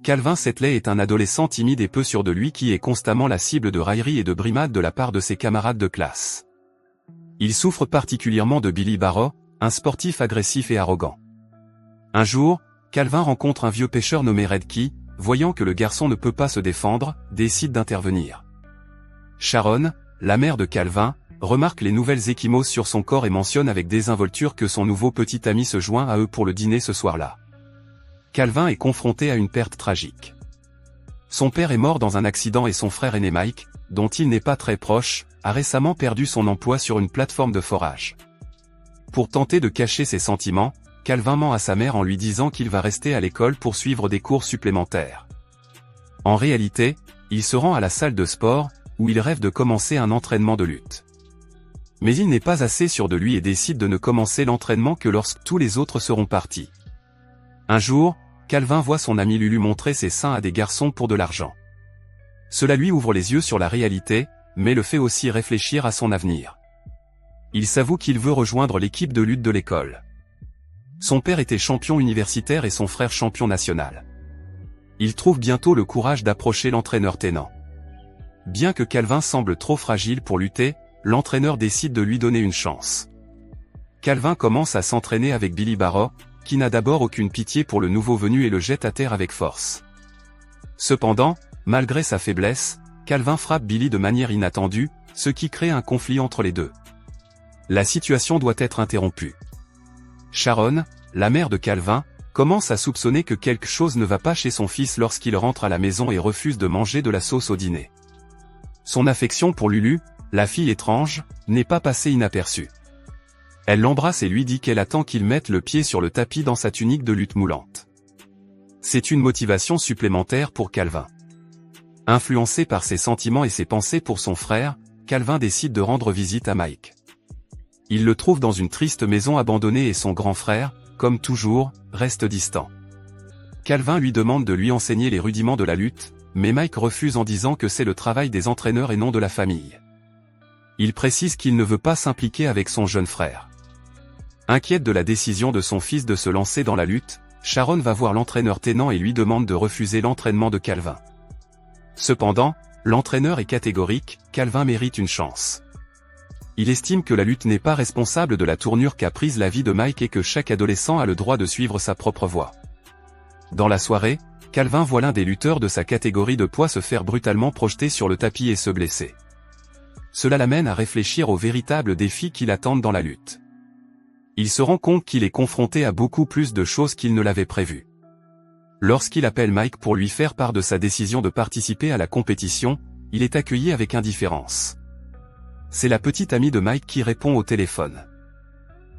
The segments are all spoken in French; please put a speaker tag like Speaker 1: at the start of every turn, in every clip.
Speaker 1: Calvin Setley est un adolescent timide et peu sûr de lui qui est constamment la cible de railleries et de brimades de la part de ses camarades de classe. Il souffre particulièrement de Billy Barrow, un sportif agressif et arrogant. Un jour, Calvin rencontre un vieux pêcheur nommé Red qui, voyant que le garçon ne peut pas se défendre, décide d'intervenir. Sharon, la mère de Calvin, remarque les nouvelles ecchymoses sur son corps et mentionne avec désinvolture que son nouveau petit ami se joint à eux pour le dîner ce soir-là. Calvin est confronté à une perte tragique. Son père est mort dans un accident et son frère aîné Mike, dont il n'est pas très proche, a récemment perdu son emploi sur une plateforme de forage. Pour tenter de cacher ses sentiments, Calvin ment à sa mère en lui disant qu'il va rester à l'école pour suivre des cours supplémentaires. En réalité, il se rend à la salle de sport, où il rêve de commencer un entraînement de lutte. Mais il n'est pas assez sûr de lui et décide de ne commencer l'entraînement que lorsque tous les autres seront partis. Un jour, Calvin voit son ami Lulu montrer ses seins à des garçons pour de l'argent. Cela lui ouvre les yeux sur la réalité, mais le fait aussi réfléchir à son avenir. Il s'avoue qu'il veut rejoindre l'équipe de lutte de l'école. Son père était champion universitaire et son frère champion national. Il trouve bientôt le courage d'approcher l'entraîneur Tennant. Bien que Calvin semble trop fragile pour lutter, l'entraîneur décide de lui donner une chance. Calvin commence à s'entraîner avec Billy Barrow, qui n'a d'abord aucune pitié pour le nouveau venu et le jette à terre avec force. Cependant, malgré sa faiblesse, Calvin frappe Billy de manière inattendue, ce qui crée un conflit entre les deux. La situation doit être interrompue. Sharon, la mère de Calvin, commence à soupçonner que quelque chose ne va pas chez son fils lorsqu'il rentre à la maison et refuse de manger de la sauce au dîner. Son affection pour Lulu, la fille étrange, n'est pas passée inaperçue. Elle l'embrasse et lui dit qu'elle attend qu'il mette le pied sur le tapis dans sa tunique de lutte moulante. C'est une motivation supplémentaire pour Calvin. Influencé par ses sentiments et ses pensées pour son frère, Calvin décide de rendre visite à Mike. Il le trouve dans une triste maison abandonnée et son grand frère, comme toujours, reste distant. Calvin lui demande de lui enseigner les rudiments de la lutte, mais Mike refuse en disant que c'est le travail des entraîneurs et non de la famille. Il précise qu'il ne veut pas s'impliquer avec son jeune frère. Inquiète de la décision de son fils de se lancer dans la lutte, Sharon va voir l'entraîneur Tennant et lui demande de refuser l'entraînement de Calvin. Cependant, l'entraîneur est catégorique, Calvin mérite une chance. Il estime que la lutte n'est pas responsable de la tournure qu'a prise la vie de Mike et que chaque adolescent a le droit de suivre sa propre voie. Dans la soirée, Calvin voit l'un des lutteurs de sa catégorie de poids se faire brutalement projeter sur le tapis et se blesser. Cela l'amène à réfléchir aux véritables défis qui l'attendent dans la lutte. Il se rend compte qu'il est confronté à beaucoup plus de choses qu'il ne l'avait prévu. Lorsqu'il appelle Mike pour lui faire part de sa décision de participer à la compétition, il est accueilli avec indifférence. C'est la petite amie de Mike qui répond au téléphone.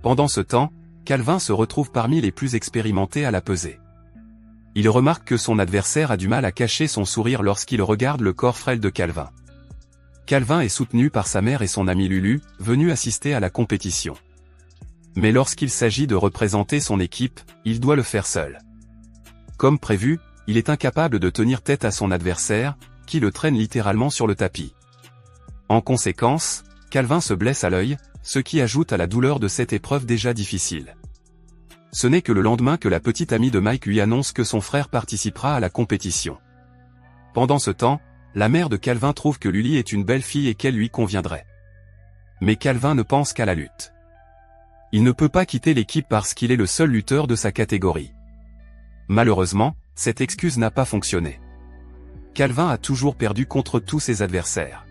Speaker 1: Pendant ce temps, Calvin se retrouve parmi les plus expérimentés à la pesée. Il remarque que son adversaire a du mal à cacher son sourire lorsqu'il regarde le corps frêle de Calvin. Calvin est soutenu par sa mère et son ami Lulu, venus assister à la compétition. Mais lorsqu'il s'agit de représenter son équipe, il doit le faire seul. Comme prévu, il est incapable de tenir tête à son adversaire, qui le traîne littéralement sur le tapis. En conséquence, Calvin se blesse à l'œil, ce qui ajoute à la douleur de cette épreuve déjà difficile. Ce n'est que le lendemain que la petite amie de Mike lui annonce que son frère participera à la compétition. Pendant ce temps, la mère de Calvin trouve que Lily est une belle fille et qu'elle lui conviendrait. Mais Calvin ne pense qu'à la lutte. Il ne peut pas quitter l'équipe parce qu'il est le seul lutteur de sa catégorie. Malheureusement, cette excuse n'a pas fonctionné. Calvin a toujours perdu contre tous ses adversaires.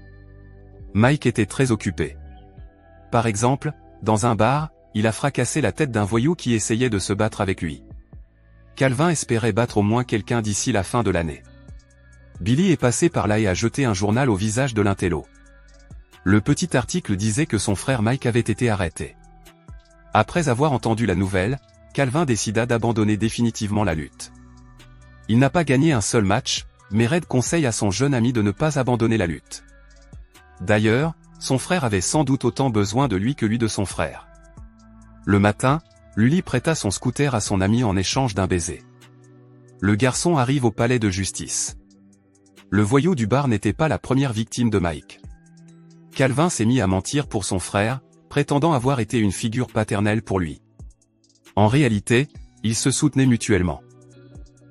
Speaker 1: Mike était très occupé. Par exemple, dans un bar, il a fracassé la tête d'un voyou qui essayait de se battre avec lui. Calvin espérait battre au moins quelqu'un d'ici la fin de l'année. Billy est passé par là et a jeté un journal au visage de l'intello. Le petit article disait que son frère Mike avait été arrêté. Après avoir entendu la nouvelle, Calvin décida d'abandonner définitivement la lutte. Il n'a pas gagné un seul match, mais Red conseille à son jeune ami de ne pas abandonner la lutte. D'ailleurs, son frère avait sans doute autant besoin de lui que lui de son frère. Le matin, Lily prêta son scooter à son ami en échange d'un baiser. Le garçon arrive au palais de justice. Le voyou du bar n'était pas la première victime de Mike. Calvin s'est mis à mentir pour son frère, prétendant avoir été une figure paternelle pour lui. En réalité, ils se soutenaient mutuellement.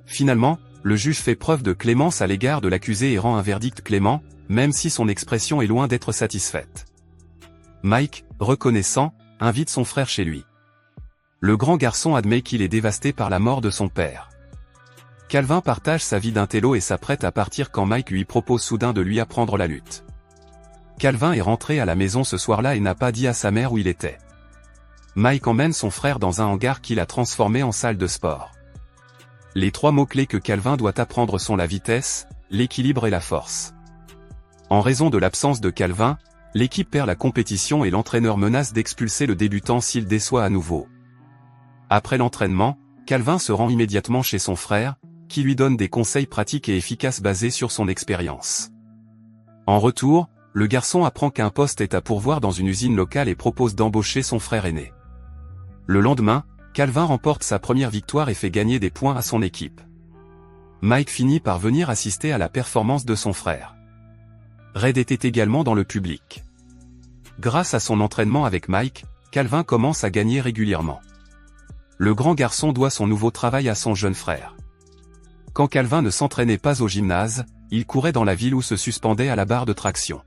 Speaker 1: Finalement, le juge fait preuve de clémence à l'égard de l'accusé et rend un verdict clément, même si son expression est loin d'être satisfaite. Mike, reconnaissant, invite son frère chez lui. Le grand garçon admet qu'il est dévasté par la mort de son père. Calvin partage sa vie d'intello et s'apprête à partir quand Mike lui propose soudain de lui apprendre la lutte. Calvin est rentré à la maison ce soir-là et n'a pas dit à sa mère où il était. Mike emmène son frère dans un hangar qu'il a transformé en salle de sport. Les 3 mots-clés que Calvin doit apprendre sont la vitesse, l'équilibre et la force. En raison de l'absence de Calvin, l'équipe perd la compétition et l'entraîneur menace d'expulser le débutant s'il déçoit à nouveau. Après l'entraînement, Calvin se rend immédiatement chez son frère, qui lui donne des conseils pratiques et efficaces basés sur son expérience. En retour, le garçon apprend qu'un poste est à pourvoir dans une usine locale et propose d'embaucher son frère aîné. Le lendemain, Calvin remporte sa première victoire et fait gagner des points à son équipe. Mike finit par venir assister à la performance de son frère. Red était également dans le public. Grâce à son entraînement avec Mike, Calvin commence à gagner régulièrement. Le grand garçon doit son nouveau travail à son jeune frère. Quand Calvin ne s'entraînait pas au gymnase, il courait dans la ville ou se suspendait à la barre de traction.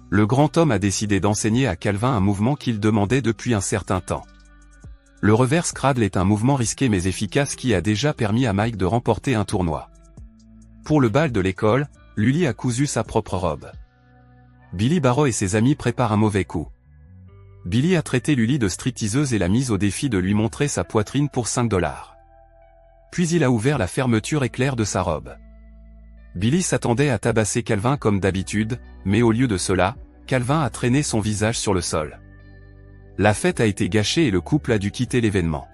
Speaker 1: Le grand homme a décidé d'enseigner à Calvin un mouvement qu'il demandait depuis un certain temps. Le reverse cradle est un mouvement risqué mais efficace qui a déjà permis à Mike de remporter un tournoi. Pour le bal de l'école, Lully a cousu sa propre robe. Billy Barrow et ses amis préparent un mauvais coup. Billy a traité Lully de stripteaseuse et l'a mise au défi de lui montrer sa poitrine pour 5 $. Puis il a ouvert la fermeture éclair de sa robe. Billy s'attendait à tabasser Calvin comme d'habitude, mais au lieu de cela, Calvin a traîné son visage sur le sol. La fête a été gâchée et le couple a dû quitter l'événement.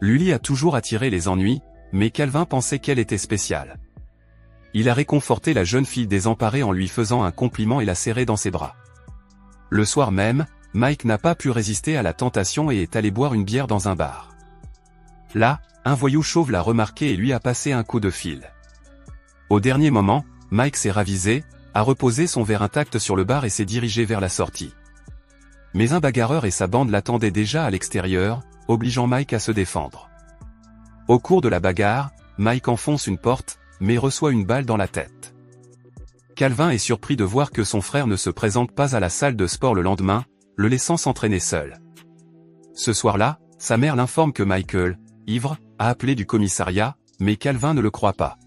Speaker 1: Lully a toujours attiré les ennuis, mais Calvin pensait qu'elle était spéciale. Il a réconforté la jeune fille désemparée en lui faisant un compliment et l'a serrée dans ses bras. Le soir même, Mike n'a pas pu résister à la tentation et est allé boire une bière dans un bar. Là, un voyou chauve l'a remarqué et lui a passé un coup de fil. Au dernier moment, Mike s'est ravisé, a reposé son verre intact sur le bar et s'est dirigé vers la sortie. Mais un bagarreur et sa bande l'attendaient déjà à l'extérieur, obligeant Mike à se défendre. Au cours de la bagarre, Mike enfonce une porte, mais reçoit une balle dans la tête. Calvin est surpris de voir que son frère ne se présente pas à la salle de sport le lendemain, le laissant s'entraîner seul. Ce soir-là, sa mère l'informe que Michael, ivre, a appelé du commissariat, mais Calvin ne le croit pas.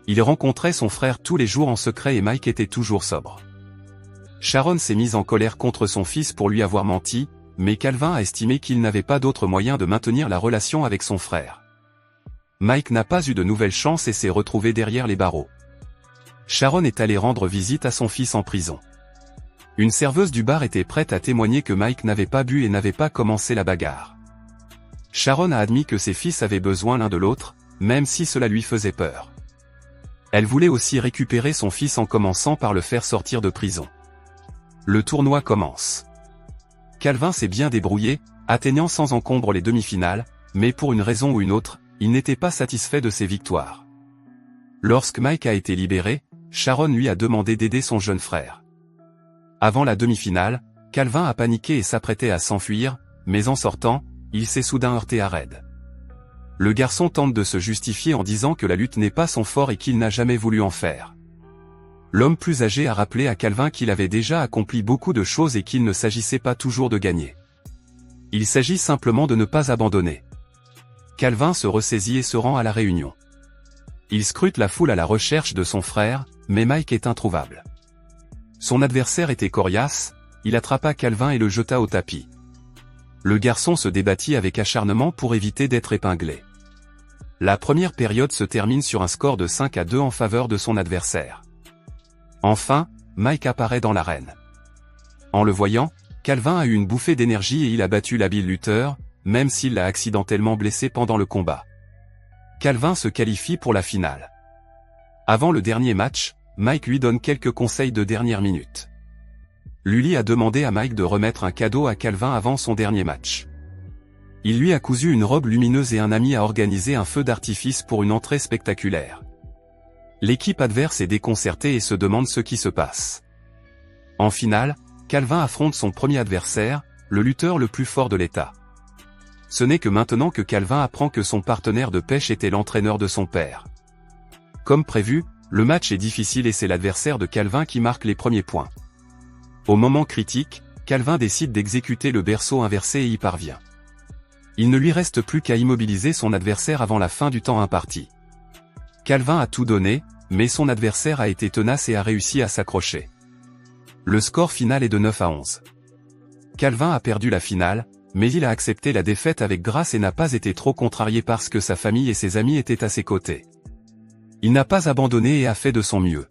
Speaker 1: Il rencontrait son frère tous les jours en secret et Mike était toujours sobre. Sharon s'est mise en colère contre son fils pour lui avoir menti, mais Calvin a estimé qu'il n'avait pas d'autre moyen de maintenir la relation avec son frère. Mike n'a pas eu de nouvelles chances et s'est retrouvé derrière les barreaux. Sharon est allée rendre visite à son fils en prison. Une serveuse du bar était prête à témoigner que Mike n'avait pas bu et n'avait pas commencé la bagarre. Sharon a admis que ses fils avaient besoin l'un de l'autre, même si cela lui faisait peur. Elle voulait aussi récupérer son fils en commençant par le faire sortir de prison. Le tournoi commence. Calvin s'est bien débrouillé, atteignant sans encombre les demi-finales, mais pour une raison ou une autre, il n'était pas satisfait de ses victoires. Lorsque Mike a été libéré, Sharon lui a demandé d'aider son jeune frère. Avant la demi-finale, Calvin a paniqué et s'apprêtait à s'enfuir, mais en sortant, il s'est soudain heurté à Red. Le garçon tente de se justifier en disant que la lutte n'est pas son fort et qu'il n'a jamais voulu en faire. L'homme plus âgé a rappelé à Calvin qu'il avait déjà accompli beaucoup de choses et qu'il ne s'agissait pas toujours de gagner. Il s'agit simplement de ne pas abandonner. Calvin se ressaisit et se rend à la réunion. Il scrute la foule à la recherche de son frère, mais Mike est introuvable. Son adversaire était coriace, il attrapa Calvin et le jeta au tapis. Le garçon se débattit avec acharnement pour éviter d'être épinglé. La première période se termine sur un score de 5-2 en faveur de son adversaire. Enfin, Mike apparaît dans l'arène. En le voyant, Calvin a eu une bouffée d'énergie et il a battu l'habile lutteur, même s'il l'a accidentellement blessé pendant le combat. Calvin se qualifie pour la finale. Avant le dernier match, Mike lui donne quelques conseils de dernière minute. Lully a demandé à Mike de remettre un cadeau à Calvin avant son dernier match. Il lui a cousu une robe lumineuse et un ami a organisé un feu d'artifice pour une entrée spectaculaire. L'équipe adverse est déconcertée et se demande ce qui se passe. En finale, Calvin affronte son premier adversaire, le lutteur le plus fort de l'État. Ce n'est que maintenant que Calvin apprend que son partenaire de pêche était l'entraîneur de son père. Comme prévu, le match est difficile et c'est l'adversaire de Calvin qui marque les premiers points. Au moment critique, Calvin décide d'exécuter le berceau inversé et y parvient. Il ne lui reste plus qu'à immobiliser son adversaire avant la fin du temps imparti. Calvin a tout donné, mais son adversaire a été tenace et a réussi à s'accrocher. Le score final est de 9-11. Calvin a perdu la finale, mais il a accepté la défaite avec grâce et n'a pas été trop contrarié parce que sa famille et ses amis étaient à ses côtés. Il n'a pas abandonné et a fait de son mieux.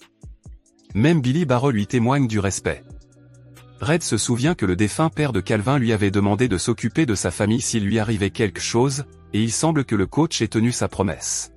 Speaker 1: Même Billy Barrow lui témoigne du respect. Red se souvient que le défunt père de Calvin lui avait demandé de s'occuper de sa famille s'il lui arrivait quelque chose, et il semble que le coach ait tenu sa promesse.